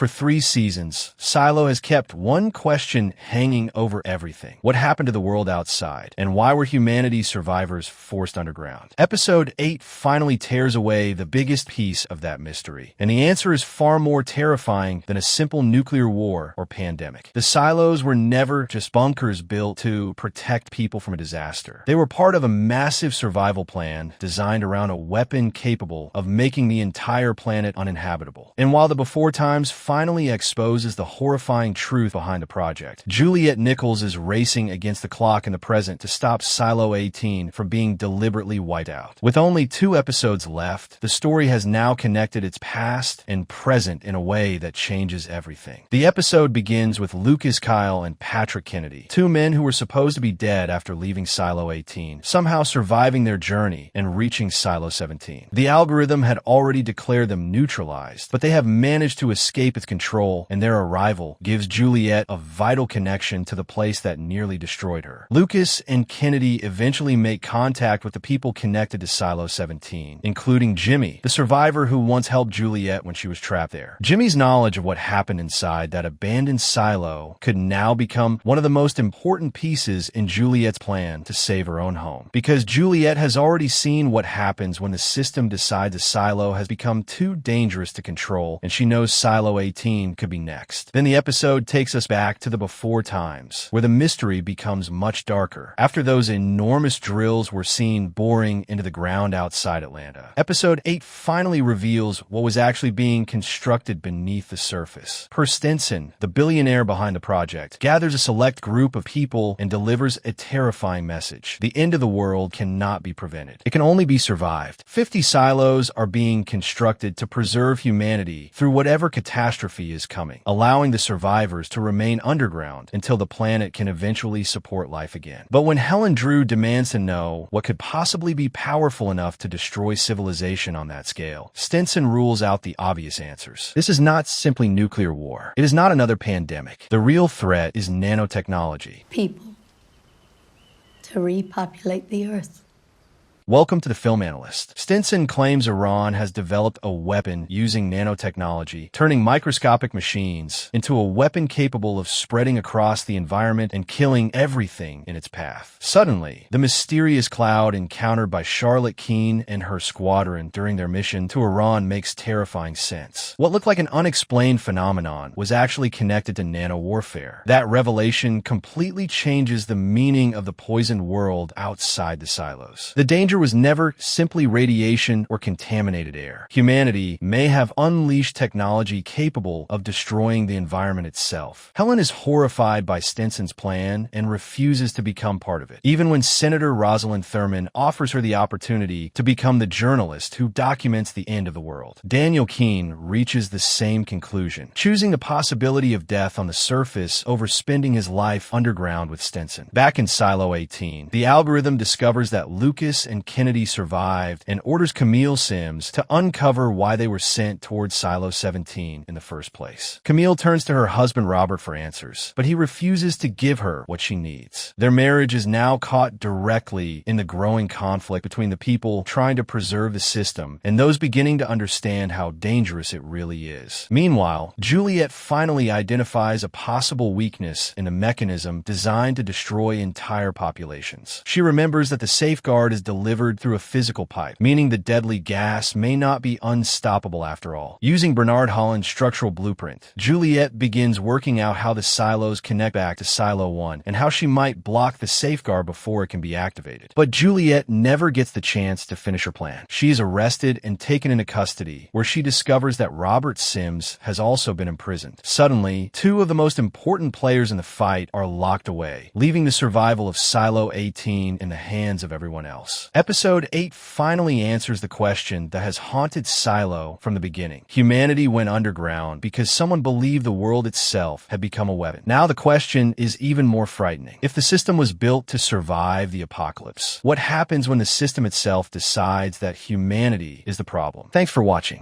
For 3 seasons, Silo has kept one question hanging over everything. What happened to the world outside? And why were humanity's survivors forced underground? Episode 8 finally tears away the biggest piece of that mystery. And the answer is far more terrifying than a simple nuclear war or pandemic. The silos were never just bunkers built to protect people from a disaster. They were part of a massive survival plan designed around a weapon capable of making the entire planet uninhabitable. And while the before times finally exposes the horrifying truth behind the project, Juliette Nichols is racing against the clock in the present to stop Silo 18 from being deliberately wiped out. With only 2 episodes left, the story has now connected its past and present in a way that changes everything. The episode begins with Lucas Kyle and Patrick Kennedy, 2 men who were supposed to be dead after leaving Silo 18, somehow surviving their journey and reaching Silo 17. The algorithm had already declared them neutralized, but they have managed to escape its control, and their arrival gives Juliette a vital connection to the place that nearly destroyed her. Lucas and Kennedy eventually make contact with the people connected to Silo 17, including Jimmy, the survivor who once helped Juliette when she was trapped there. Jimmy's knowledge of what happened inside that abandoned silo could now become one of the most important pieces in Juliette's plan to save her own home. Because Juliette has already seen what happens when the system decides a silo has become too dangerous to control, and she knows Silo 18 could be next. Then the episode takes us back to the before times, where the mystery becomes much darker, after those enormous drills were seen boring into the ground outside Atlanta. Episode 8 finally reveals what was actually being constructed beneath the surface. Per Stinson, the billionaire behind the project, gathers a select group of people and delivers a terrifying message. The end of the world cannot be prevented. It can only be survived. 50 silos are being constructed to preserve humanity through whatever catastrophe is coming, allowing the survivors to remain underground until the planet can eventually support life again. But when Helen Drew demands to know what could possibly be powerful enough to destroy civilization on that scale, Stinson rules out the obvious answers. This is not simply nuclear war. It is not another pandemic. The real threat is nanotechnology. People to repopulate the earth. Welcome to the Film Analyst. Stinson claims Iran has developed a weapon using nanotechnology, turning microscopic machines into a weapon capable of spreading across the environment and killing everything in its path. Suddenly, the mysterious cloud encountered by Charlotte Keene and her squadron during their mission to Iran makes terrifying sense. What looked like an unexplained phenomenon was actually connected to nano-warfare. That revelation completely changes the meaning of the poisoned world outside the silos. The danger was never simply radiation or contaminated air. Humanity may have unleashed technology capable of destroying the environment itself. Helen is horrified by Stinson's plan and refuses to become part of it, even when Senator Rosalind Thurman offers her the opportunity to become the journalist who documents the end of the world. Daniel Keene reaches the same conclusion, choosing the possibility of death on the surface over spending his life underground with Stinson. Back in Silo 18, the algorithm discovers that Lucas and Kennedy survived and orders Camille Sims to uncover why they were sent towards Silo 17 in the first place. Camille turns to her husband Robert for answers, but he refuses to give her what she needs. Their marriage is now caught directly in the growing conflict between the people trying to preserve the system and those beginning to understand how dangerous it really is. Meanwhile, Juliette finally identifies a possible weakness in a mechanism designed to destroy entire populations. She remembers that the safeguard is delivered through a physical pipe, meaning the deadly gas may not be unstoppable after all. Using Bernard Holland's structural blueprint, Juliette begins working out how the silos connect back to Silo 1 and how she might block the safeguard before it can be activated. But Juliette never gets the chance to finish her plan. She is arrested and taken into custody, where she discovers that Robert Sims has also been imprisoned. Suddenly, 2 of the most important players in the fight are locked away, leaving the survival of Silo 18 in the hands of everyone else. Episode 8 finally answers the question that has haunted Silo from the beginning. Humanity went underground because someone believed the world itself had become a weapon. Now the question is even more frightening. If the system was built to survive the apocalypse, what happens when the system itself decides that humanity is the problem? Thanks for watching.